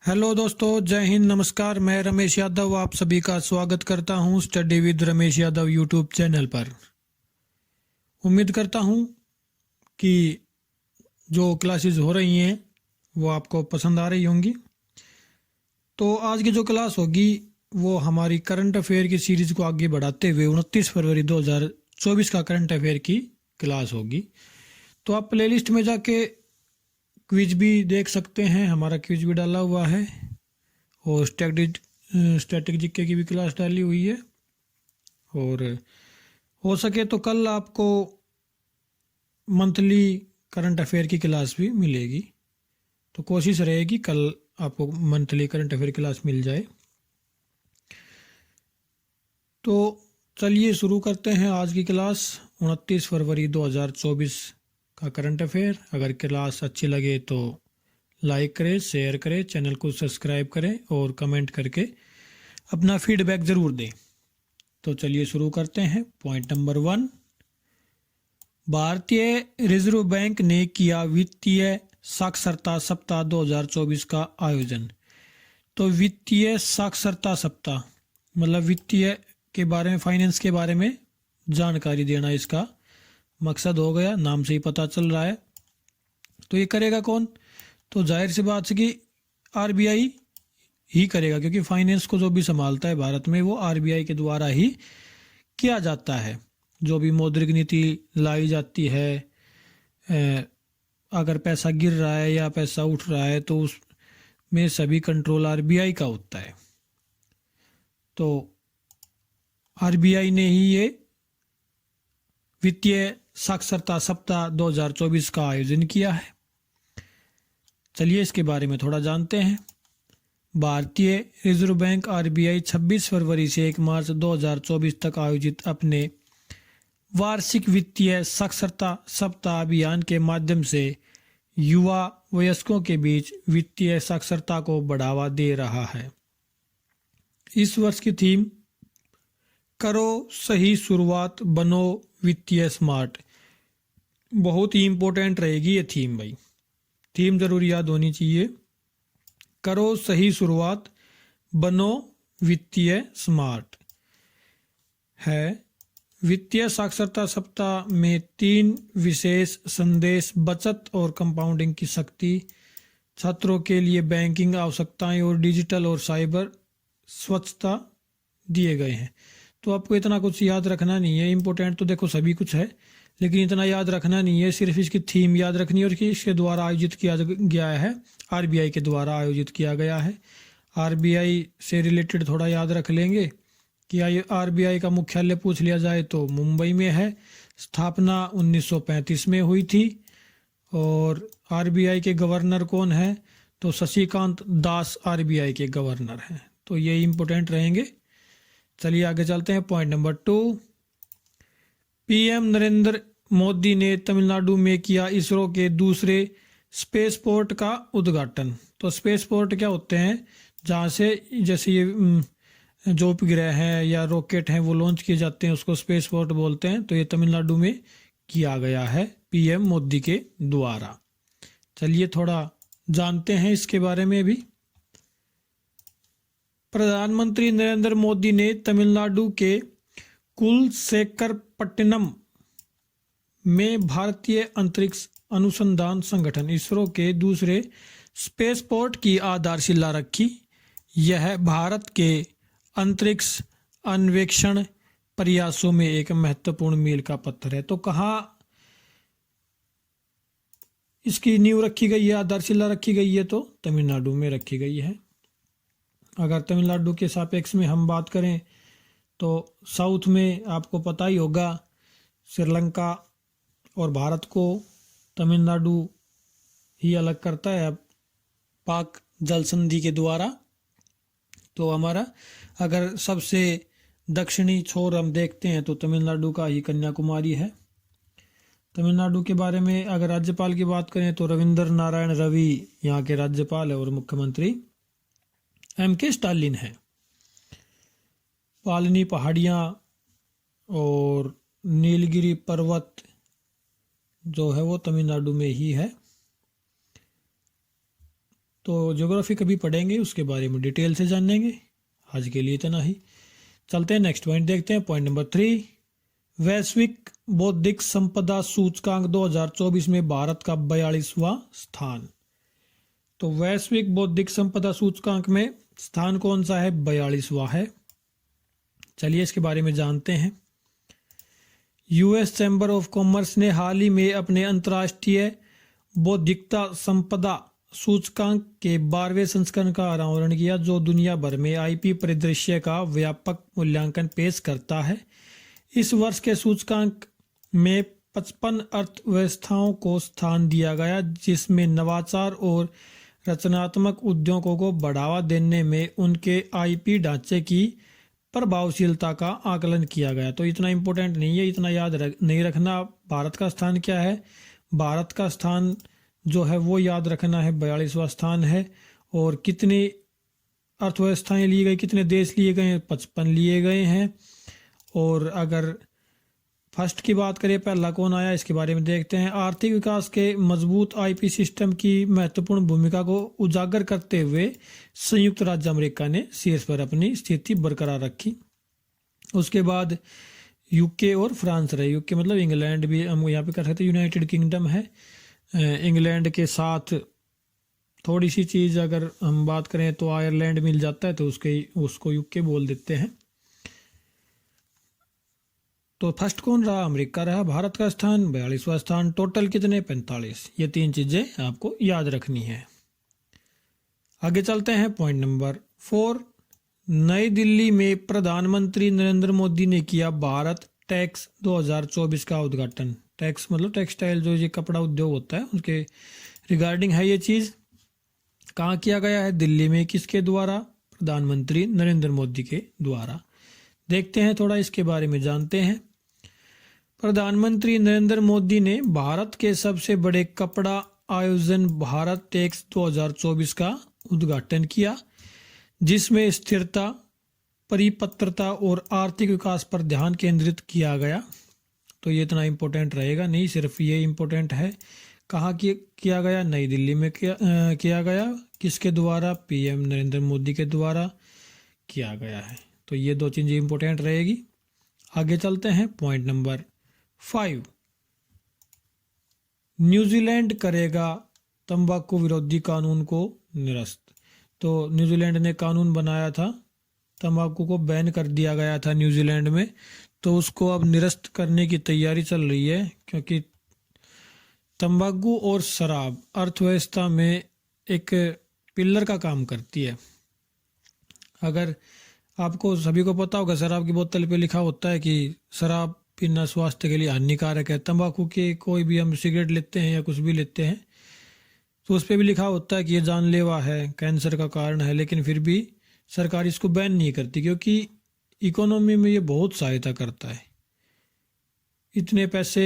Hello दोस्तों, जय हिंद, नमस्कार। मैं रमेश यादव आप सभी का स्वागत करता हूं study with Ramesh Yadav YouTube channel पर। उम्मीद करता हूं कि जो क्लासेस हो रही हैं वो आपको पसंद आ रही होंगी। तो आज की जो क्लास होगी वो हमारी करंट अफेयर की सीरीज को आगे बढ़ाते हुए 29 फरवरी 2024 का करंट अफेयर की क्लास होगी। तो आप प्लेलिस्ट में जाके क्विज भी देख सकते हैं, हमारा क्विज भी डाला हुआ है और स्टैटिक जीके की भी क्लास डाली हुई है। और हो सके तो कल आपको मंथली करंट अफेयर की क्लास भी मिलेगी, तो कोशिश रहेगी कल आपको मंथली करंट अफेयर क्लास मिल जाए। तो चलिए शुरू करते हैं आज की क्लास। 29 फरवरी 2024 का करंट अफेयर। अगर क्लास अच्छी लगे तो लाइक करें, शेयर करें, चैनल को सब्सक्राइब करें और कमेंट करके अपना फीडबैक ज़रूर दें। तो चलिए शुरू करते हैं। पॉइंट नंबर 1, भारतीय रिजर्व बैंक ने किया वित्तीय साक्षरता सप्ताह 2024 का आयोजन। तो वित्तीय साक्षरता सप्ताह मतलब वित्तीय के बारे में, फाइनेंस के बारे में जानकारी देना इसका मकसद हो गया, नाम से ही पता चल रहा है। तो ये करेगा कौन? तो जाहिर सी बात है कि आरबीआई ही करेगा, क्योंकि फाइनेंस को जो भी संभालता है भारत में वो आरबीआई के द्वारा ही किया जाता है। जो भी मौद्रिक नीति लाई जाती है, अगर पैसा गिर रहा है या पैसा उठ रहा है तो उसमें सभी कंट्रोल आरबीआई का होता है। तो आरबीआई ने ही ये वित्तीय साक्षरता सप्ताह 2024 का आयोजन किया है। चलिए इसके बारे में थोड़ा जानते हैं। भारतीय रिजर्व बैंक आरबीआई 26 फरवरी से 1 मार्च 2024 तक आयोजित अपने वार्षिक वित्तीय साक्षरता सप्ताह अभियान के माध्यम से युवा वयस्कों के बीच वित्तीय साक्षरता को बढ़ावा दे रहा है। इस वर्ष की थीम करो सही शुरुआत, बनो वित्तीय स्मार्ट। बहुत ही इम्पोर्टेंट रहेगी ये थीम भाई, थीम जरूर याद होनी चाहिए। करो सही शुरुआत, बनो वित्तीय स्मार्ट है। वित्तीय साक्षरता सप्ताह में 3 विशेष संदेश बचत और कंपाउंडिंग की शक्ति, छात्रों के लिए बैंकिंग आवश्यकताएं और डिजिटल और साइबर स्वच्छता दिए गए हैं। तो आपको इतना कुछ याद रखना नहीं है, इम्पोर्टेंट तो देखो सभी कुछ है, लेकिन इतना याद रखना नहीं है, सिर्फ इसकी थीम याद रखनी है और कि इसके द्वारा आयोजित किया गया है, आरबीआई के द्वारा आयोजित किया गया है। आरबीआई से रिलेटेड थोड़ा याद रख लेंगे कि आरबीआई का मुख्यालय पूछ लिया जाए तो मुंबई में है। स्थापना 1935 में हुई थी। और आरबीआई के गवर्नर कौन है? तो शशिकांत दास आरबीआई के गवर्नर हैं। तो ये इम्पोर्टेंट रहेंगे। चलिए आगे चलते हैं। Point number 2, PM Narendra Modi ने तमिलनाडु में किया इसरो के दूसरे स्पेस पोर्ट का उद्घाटन। तो स्पेस पोर्ट क्या होते हैं? जहाँ से जैसे ये जो उपग्रह हैं या रॉकेट हैं वो लॉन्च किए जाते हैं, उसको स्पेस पोर्ट बोलते हैं। तो ये तमिलनाडु में किया गया है पीएम मोदी के द्वारा। चलिए थोड़ा जानते हैं इसके बारे में भी। प्रधानमंत्री नरेंद्र मोदी ने तमिलनाडु के कुलशेखरपट्टनम में भारतीय अंतरिक्ष अनुसंधान संगठन इसरो के दूसरे स्पेस पोर्ट की आधारशिला रखी। यह भारत के अंतरिक्ष अन्वेषण प्रयासों में एक महत्वपूर्ण मील का पत्थर है। तो कहाँ इसकी नींव रखी गई है, आधारशिला रखी गई है? तो तमिलनाडु में रखी गई है। अगर तमिलनाडु के सापेक्ष में हम बात करें तो साउथ में आपको पता ही होगा, श्रीलंका और भारत को तमिलनाडु ही अलग करता है पाक जल संधि के द्वारा। तो हमारा अगर सबसे दक्षिणी छोर हम देखते हैं तो तमिलनाडु का ही कन्याकुमारी है। तमिलनाडु के बारे में अगर राज्यपाल की बात करें तो रविंद्र नारायण रवि यहाँ के राज्यपाल है और मुख्यमंत्री एम.के. स्टालिन है। पालनी पहाड़ियाँ और नीलगिरी पर्वत जो है वो तमिलनाडु में ही है। तो ज्योग्राफी कभी पढ़ेंगे, उसके बारे में डिटेल से जानेंगे। आज के लिए इतना ही। चलते हैं नेक्स्ट पॉइंट देखते हैं। पॉइंट नंबर 3, वैश्विक बौद्धिक संपदा सूचकांक 2024 में भारत का 42वां स्थान। तो वैश्विक बौद्धिक संपदा सूचकांक में स्थान कौन सा है? 42वां है। चलिए इसके बारे में जानते हैं। यूएस चैम्बर ऑफ कॉमर्स ने हाल ही में अपने अंतर्राष्ट्रीय बौद्धिकता संपदा सूचकांक के 12वें संस्करण का अनावरण किया, जो दुनिया भर में आईपी परिदृश्य का व्यापक मूल्यांकन पेश करता है। इस वर्ष के सूचकांक में 55 अर्थव्यवस्थाओं को स्थान दिया गया, जिसमें नवाचार और रचनात्मक उद्योगों को बढ़ावा देने में उनके आईपी ढांचे की प्रभावशीलता का आकलन किया गया। तो इतना इम्पोर्टेंट नहीं है, इतना याद नहीं रखना। भारत का स्थान क्या है? भारत का स्थान जो है वो याद रखना है, 42वां स्थान है। और कितनी अर्थव्यवस्थाएं ली गई, कितने देश लिए गए हैं? 55 लिए गए हैं। और अगर फर्स्ट की बात करें, पहला कौन आया, इसके बारे में देखते हैं। आर्थिक विकास के मजबूत आईपी सिस्टम की महत्वपूर्ण भूमिका को उजागर करते हुए संयुक्त राज्य अमेरिका ने शीर्ष पर अपनी स्थिति बरकरार रखी। उसके बाद यूके और फ्रांस रहे। यूके मतलब इंग्लैंड भी हम यहाँ पे कर सकते हैं, यूनाइटेड किंगडम है। इंग्लैंड के साथ थोड़ी सी चीज़ अगर हम बात करें तो आयरलैंड मिल जाता है, तो उसको यूके बोल देते हैं। तो फर्स्ट कौन रहा? अमेरिका रहा। भारत का स्थान 42वां स्थान। टोटल कितने? 45। ये 3 चीज़ें आपको याद रखनी है। आगे चलते हैं। पॉइंट नंबर 4, नई दिल्ली में प्रधानमंत्री नरेंद्र मोदी ने किया भारत टैक्स 2024 का उद्घाटन। टैक्स मतलब टेक्सटाइल, जो ये कपड़ा उद्योग होता है, उसके रिगार्डिंग है ये चीज़। कहाँ किया गया है? दिल्ली में। किसके द्वारा? प्रधानमंत्री नरेंद्र मोदी के द्वारा। देखते हैं, थोड़ा इसके बारे में जानते हैं। प्रधानमंत्री नरेंद्र मोदी ने भारत के सबसे बड़े कपड़ा आयोजन भारत टैक्स 2024 का उद्घाटन किया, जिसमें स्थिरता, परिपत्रता और आर्थिक विकास पर ध्यान केंद्रित किया गया। तो ये इतना इम्पोर्टेंट रहेगा नहीं, सिर्फ ये इम्पोर्टेंट है। कहाँ किया गया? नई दिल्ली में किया गया। किसके द्वारा? पीएम नरेंद्र मोदी के द्वारा किया गया है। तो ये 2 चीज़ें इम्पोर्टेंट रहेगी। आगे चलते हैं। पॉइंट नंबर 5, न्यूजीलैंड करेगा तंबाकू विरोधी कानून को निरस्त। तो न्यूजीलैंड ने कानून बनाया था, तंबाकू को बैन कर दिया गया था न्यूजीलैंड में, तो उसको अब निरस्त करने की तैयारी चल रही है, क्योंकि तंबाकू और शराब अर्थव्यवस्था में एक पिलर का काम करती है। अगर आपको सभी को पता होगा, शराब की बोतल पे लिखा होता है कि शराब पीना स्वास्थ्य के लिए हानिकारक है। तंबाकू के कोई भी हम सिगरेट लेते हैं या कुछ भी लेते हैं, तो उस पर भी लिखा होता है कि ये जानलेवा है, कैंसर का कारण है, लेकिन फिर भी सरकार इसको बैन नहीं करती, क्योंकि इकोनॉमी में ये बहुत सहायता करता है। इतने पैसे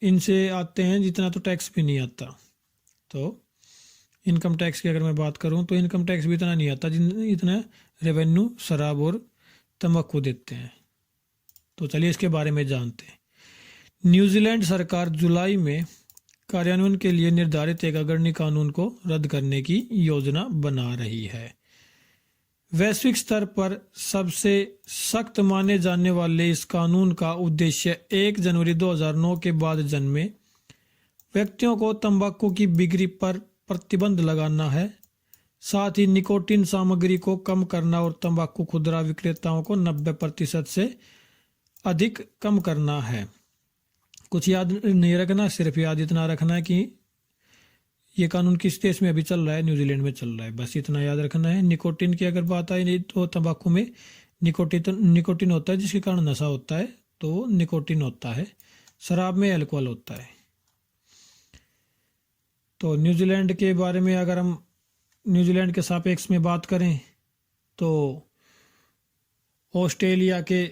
इनसे आते हैं जितना तो टैक्स भी नहीं आता। तो इनकम टैक्स की अगर मैं बात करूं तो इनकम टैक्स भी इतना नहीं आता इतना रेवेन्यू शराब और तंबाकू देते हैं। तो चलिए इसके बारे में जानते हैं। न्यूजीलैंड सरकार जुलाई में कार्यान्वयन के लिए निर्धारित एक अग्रणी कानून को रद्द करने की योजना बना रही है। वैश्विक स्तर पर सबसे सख्त माने जाने वाले इस कानून का उद्देश्य 1 जनवरी 2009 के बाद जन्मे व्यक्तियों को तंबाकू की बिक्री पर प्रतिबंध लगाना है। साथ ही निकोटीन सामग्री को कम करना और तंबाकू खुदरा विक्रेताओं को 90% से अधिक कम करना है। कुछ याद नहीं रखना, सिर्फ याद इतना रखना है कि ये कानून किस देश में अभी चल रहा है? न्यूजीलैंड में चल रहा है। बस इतना याद रखना है। निकोटीन की अगर बात आई तो तंबाकू में निकोटीन होता है, जिसके कारण नशा होता है, तो निकोटीन होता है। शराब में अल्कोहल होता है। तो न्यूजीलैंड के बारे में अगर हम न्यूजीलैंड के सापेक्ष में बात करें तो ऑस्ट्रेलिया के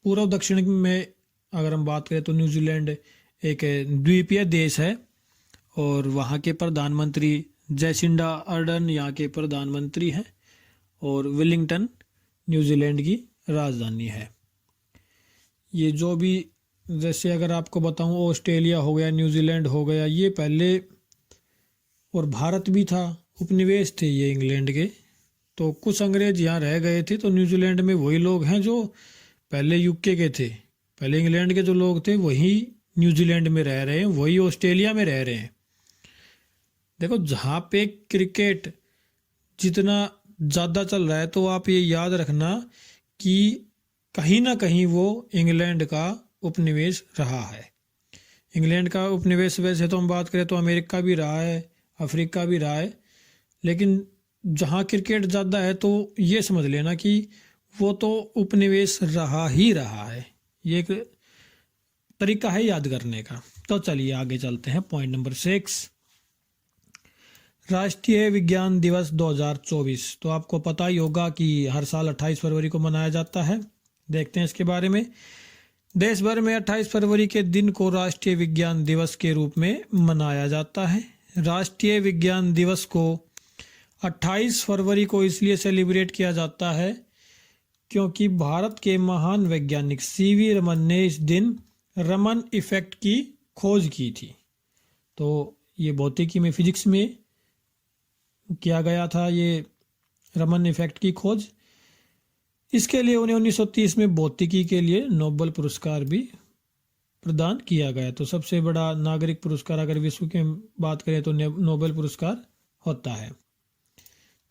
पूर्व दक्षिण में अगर हम बात करें तो न्यूजीलैंड एक द्वीपीय देश है, और वहाँ के प्रधानमंत्री जैसिंडा अर्डर्न यहाँ के प्रधानमंत्री हैं, और वेलिंगटन न्यूजीलैंड की राजधानी है। ये जो भी, जैसे अगर आपको बताऊं, ऑस्ट्रेलिया हो गया, न्यूजीलैंड हो गया, ये पहले और भारत भी था, उपनिवेश थे ये इंग्लैंड के। तो कुछ अंग्रेज यहाँ रह गए थे, तो न्यूजीलैंड में वही लोग हैं जो पहले यूके के थे। पहले इंग्लैंड के जो लोग थे वही न्यूजीलैंड में रह रहे हैं, वही ऑस्ट्रेलिया में रह रहे हैं। देखो, जहाँ पे क्रिकेट जितना ज़्यादा चल रहा है, तो आप ये याद रखना कि कहीं ना कहीं वो इंग्लैंड का उपनिवेश रहा है। इंग्लैंड का उपनिवेश वैसे तो हम बात करें तो अमेरिका भी रहा है, अफ्रीका भी रहा है, लेकिन जहाँ क्रिकेट ज़्यादा है तो ये समझ लेना कि वो तो उपनिवेश रहा ही रहा है। ये एक तरीका है याद करने का। तो चलिए आगे चलते हैं। पॉइंट नंबर 6, राष्ट्रीय विज्ञान दिवस 2024। तो आपको पता ही होगा कि हर साल 28 फरवरी को मनाया जाता है। देखते हैं इसके बारे में। देश भर में 28 फरवरी के दिन को राष्ट्रीय विज्ञान दिवस के रूप में मनाया जाता है। राष्ट्रीय विज्ञान दिवस को 28 फरवरी को इसलिए सेलिब्रेट किया जाता है क्योंकि भारत के महान वैज्ञानिक सीवी रमन ने इस दिन रमन इफेक्ट की खोज की थी। तो ये भौतिकी में, फिजिक्स में किया गया था ये रमन इफेक्ट की खोज। इसके लिए उन्हें 1930 में भौतिकी के लिए नोबेल पुरस्कार भी प्रदान किया गया। तो सबसे बड़ा नागरिक पुरस्कार अगर विश्व की बात करें तो नोबेल पुरस्कार होता है।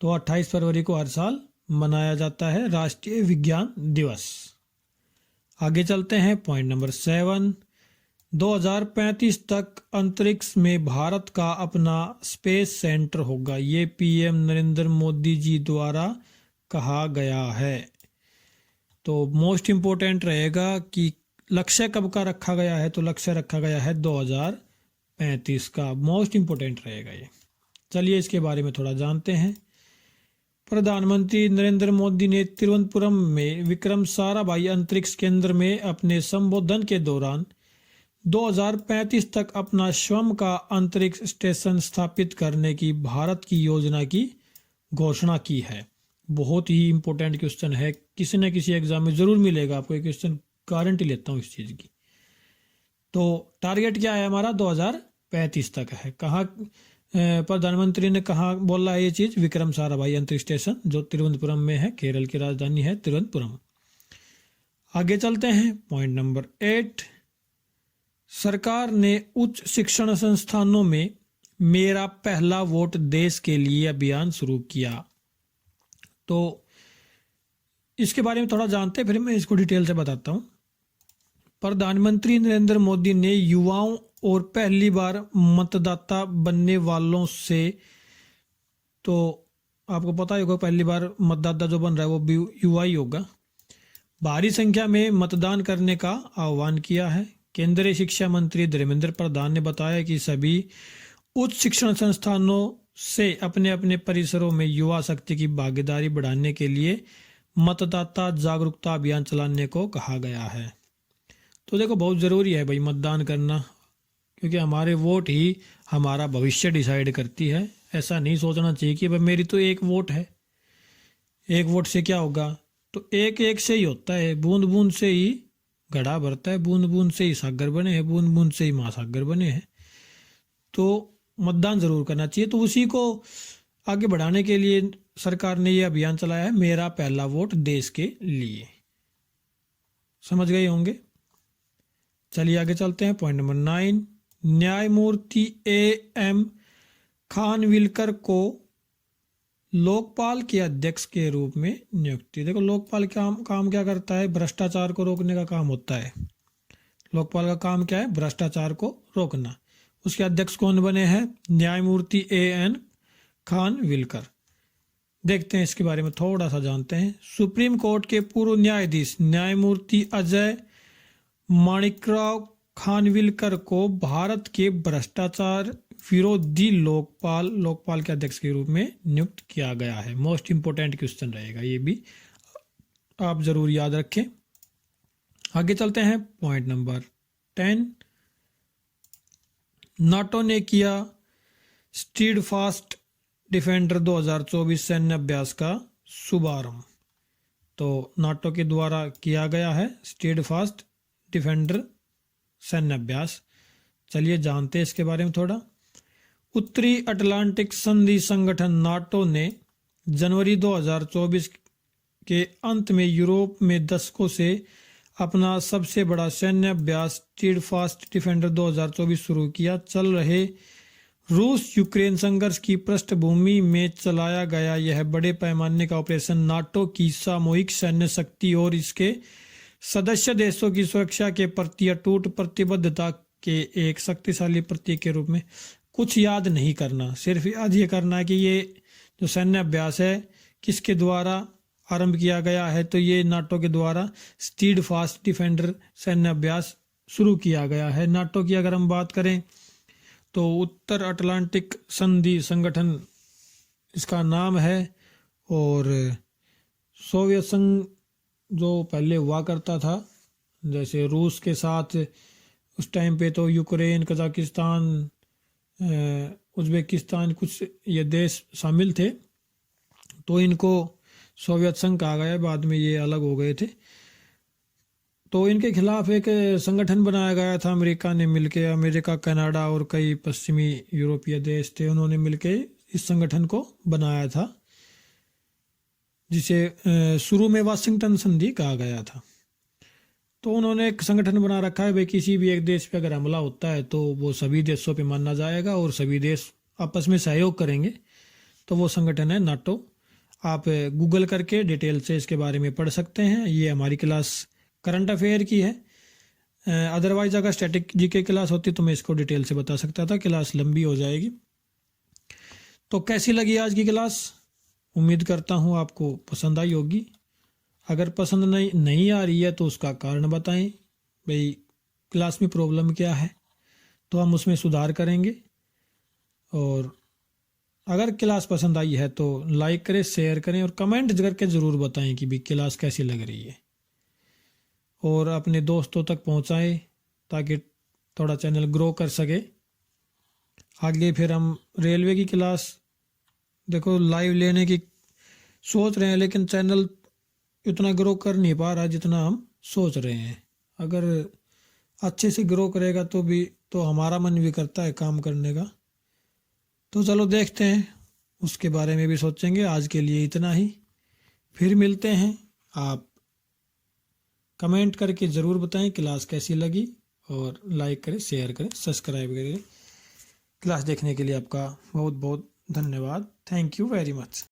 तो 28 फरवरी को हर साल मनाया जाता है राष्ट्रीय विज्ञान दिवस। आगे चलते हैं। पॉइंट नंबर 7, 2035 तक अंतरिक्ष में भारत का अपना स्पेस सेंटर होगा। ये पीएम नरेंद्र मोदी जी द्वारा कहा गया है। तो मोस्ट इम्पोर्टेंट रहेगा कि लक्ष्य कब का रखा गया है, तो लक्ष्य रखा गया है 2035 का। मोस्ट इम्पोर्टेंट रहेगा ये। चलिए इसके बारे में थोड़ा जानते हैं। प्रधानमंत्री नरेंद्र मोदी ने तिरुवनंतपुरम में विक्रम साराभाई अंतरिक्ष केंद्र में अपने संबोधन के दौरान 2035 तक अपना स्वयं का अंतरिक्ष स्टेशन स्थापित करने की भारत की योजना की घोषणा की है। बहुत ही इम्पोर्टेंट क्वेश्चन है, किसी न किसी एग्जाम में जरूर मिलेगा आपको ये क्वेश्चन, गारंटी लेता हूँ इस चीज़ की। तो टारगेट क्या है हमारा, 2035 तक है। कहाँ प्रधानमंत्री ने कहा बोला है ये चीज़, विक्रम साराभाई अंतरिक्ष स्टेशन जो तिरुवनंतपुरम में है, केरल की राजधानी है तिरुवनंतपुरम। आगे चलते हैं। पॉइंट नंबर 8, सरकार ने उच्च शिक्षण संस्थानों में मेरा पहला वोट देश के लिए अभियान शुरू किया। तो इसके बारे में थोड़ा जानते हैं, फिर मैं इसको डिटेल से बताता हूँ। प्रधानमंत्री नरेंद्र मोदी ने युवाओं और पहली बार मतदाता बनने वालों से, तो आपको पता ही होगा पहली बार मतदाता जो बन रहा है वो भी युवा ही होगा, भारी संख्या में मतदान करने का आह्वान किया है। केंद्रीय शिक्षा मंत्री धर्मेंद्र प्रधान ने बताया कि सभी उच्च शिक्षण संस्थानों से अपने अपने परिसरों में युवा शक्ति की भागीदारी बढ़ाने के लिए मतदाता जागरूकता अभियान चलाने को कहा गया है। तो देखो, बहुत ज़रूरी है भाई मतदान करना, क्योंकि हमारे वोट ही हमारा भविष्य डिसाइड करती है। ऐसा नहीं सोचना चाहिए कि भाई मेरी तो एक वोट है, एक वोट से क्या होगा। तो एक एक से ही होता है, बूंद बूंद से ही घड़ा भरता है, बूंद बूंद से ही सागर बने हैं, बूंद बूंद से ही महासागर बने हैं। तो मतदान जरूर करना चाहिए। तो उसी को आगे बढ़ाने के लिए सरकार ने ये अभियान चलाया है, मेरा पहला वोट देश के लिए। समझ गए होंगे। चलिए आगे चलते हैं। पॉइंट नंबर 9, न्यायमूर्ति AM खानविलकर को लोकपाल के अध्यक्ष के रूप में नियुक्ति। देखो, लोकपाल काम क्या करता है, भ्रष्टाचार को रोकने का काम होता है। लोकपाल का काम क्या है, भ्रष्टाचार को रोकना। उसके अध्यक्ष कौन बने हैं, न्यायमूर्ति AN खानविलकर। देखते हैं इसके बारे में थोड़ा सा जानते हैं। सुप्रीम कोर्ट के पूर्व न्यायाधीश न्यायमूर्ति अजय माणिकराव खानविलकर को भारत के भ्रष्टाचार विरोधी लोकपाल के अध्यक्ष के रूप में नियुक्त किया गया है। मोस्ट इंपोर्टेंट क्वेश्चन रहेगा, ये भी आप जरूर याद रखें। आगे चलते हैं। पॉइंट नंबर 10, नाटो ने किया स्टीडफास्ट डिफेंडर 2024 सैन्य अभ्यास का शुभारंभ। तो नाटो के द्वारा किया गया है स्टीडफास्ट डिफेंडर सैन्य अभ्यास। चलिए जानते हैं इसके बारे में थोड़ा। उत्तरी अटलांटिक संधि संगठन नाटो ने जनवरी 2024 के अंत में यूरोप में दशकों से अपना सबसे बड़ा सैन्य अभ्यास स्टीडफास्ट डिफेंडर 2024 शुरू किया। चल रहे रूस यूक्रेन संघर्ष की पृष्ठभूमि में चलाया गया यह बड़े पैमाने का ऑपरेशन नाटो की सामूहिक सैन्य शक्ति और इसके सदस्य देशों की सुरक्षा के प्रति अटूट प्रतिबद्धता के एक शक्तिशाली प्रतीक के रूप में। कुछ याद नहीं करना, सिर्फ याद ये करना है कि ये जो सैन्य अभ्यास है किसके द्वारा आरंभ किया गया है, तो ये नाटो के द्वारा स्टीडफास्ट डिफेंडर सैन्य अभ्यास शुरू किया गया है। नाटो की अगर हम बात करें तो उत्तर अटलांटिक संधि संगठन इसका नाम है, और सोवियत संघ जो पहले हुआ करता था, जैसे रूस के साथ उस टाइम पे तो यूक्रेन, कजाकिस्तान, उज़्बेकिस्तान कुछ ये देश शामिल थे, तो इनको सोवियत संघ कहा गया। बाद में ये अलग हो गए थे। तो इनके खिलाफ एक संगठन बनाया गया था अमेरिका ने मिलके, अमेरिका, कनाडा और कई पश्चिमी यूरोपीय देश थे, उन्होंने मिलके इस संगठन को बनाया था, जिसे शुरू में वाशिंगटन संधि कहा गया था। तो उन्होंने एक संगठन बना रखा है भाई, किसी भी एक देश पे अगर हमला होता है तो वो सभी देशों पे माना जाएगा और सभी देश आपस में सहयोग करेंगे, तो वो संगठन है नाटो। आप गूगल करके डिटेल से इसके बारे में पढ़ सकते हैं। ये हमारी क्लास करंट अफेयर की है, अदरवाइज अगर स्टैटिक जीके क्लास होती तो मैं इसको डिटेल से बता सकता था, क्लास लंबी हो जाएगी। तो कैसी लगी आज की क्लास? उम्मीद करता हूँ आपको पसंद आई होगी। अगर पसंद नहीं आ रही है तो उसका कारण बताएं, भाई क्लास में प्रॉब्लम क्या है, तो हम उसमें सुधार करेंगे। और अगर क्लास पसंद आई है तो लाइक करें, शेयर करें और कमेंट करके ज़रूर बताएं कि भी क्लास कैसी लग रही है, और अपने दोस्तों तक पहुंचाएं ताकि थोड़ा चैनल ग्रो कर सके। आगे फिर हम रेलवे की क्लास देखो लाइव लेने की सोच रहे हैं, लेकिन चैनल उतना ग्रो कर नहीं पा रहा जितना हम सोच रहे हैं। अगर अच्छे से ग्रो करेगा तो हमारा मन भी करता है काम करने का। तो चलो देखते हैं, उसके बारे में भी सोचेंगे। आज के लिए इतना ही, फिर मिलते हैं। आप कमेंट करके ज़रूर बताएं क्लास कैसी लगी, और लाइक करें, शेयर करें, सब्सक्राइब करें। क्लास देखने के लिए आपका बहुत बहुत धन्यवाद। Thank you very much.